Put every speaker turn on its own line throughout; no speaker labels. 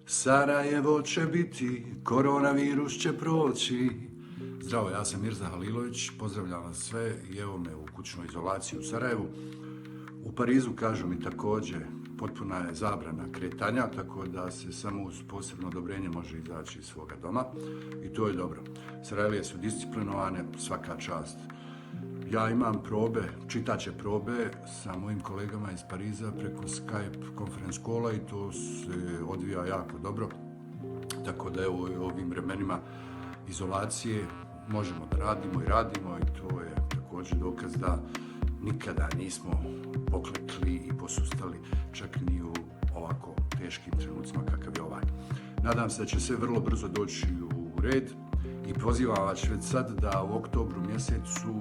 Sarajevo će biti, koronavirus će proći. Zdravo, ja sam Mirza Halilović, pozdravljam vas sve i evo me u kućnoj izolaciji u Sarajevu. U Parizu, kažu mi također, potpuna je zabrana kretanja, tako da se samo uz posebno odobrenje može izaći iz svoga doma i to je dobro. Sarajevije su disciplinovane, svaka čast. Ja imam probe, čitaće probe sa mojim kolegama iz Pariza preko Skype conference calla i to se odvija jako dobro. Tako da evo u ovim vremenima izolacije možemo da radimo i to je također dokaz da nikada nismo poklekli i posustali čak ni u ovako teškim trenucima kakav je ovaj. Nadam se da će sve vrlo brzo doći u red i pozivam vas već sad da u oktobru mjesecu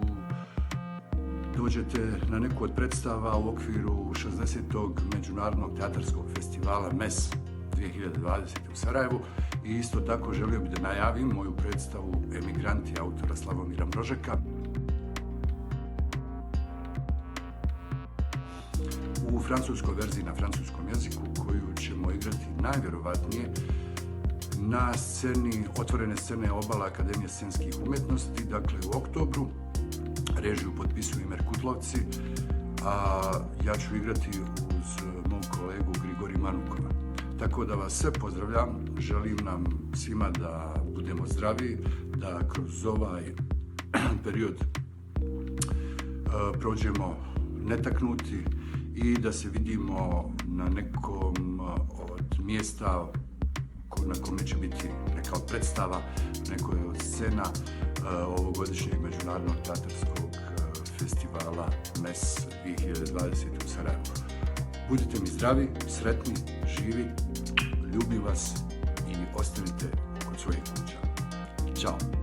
dođete na neku od predstava u okviru 60. Međunarodnog teatarskog festivala MES 2020. u Sarajevu i isto tako želio bih da najavim moju predstavu Emigranti autora Slavomira Mrožeka. U francuskoj verziji na francuskom jeziku koju ćemo igrati najvjerovatnije na sceni, otvorene scene Obala Akademije scenskih umjetnosti, dakle u oktobru. Režiju potpisuju Imer Kutlovci, a ja ću igrati uz mog kolegu Grigori Manukova. Tako da vas sve pozdravljam, želim nam svima da budemo zdravi, da kroz ovaj period prođemo netaknuti i da se vidimo na nekom od mjesta na kome će biti neka od predstava, nekoj od scena ovogodišnjeg Međunarodnog teatarskog festivala MES 2020 u Sarajevu. Budite mi zdravi, sretni, živi, ljubim vas i ostanite kod svojih kuća. Ćao!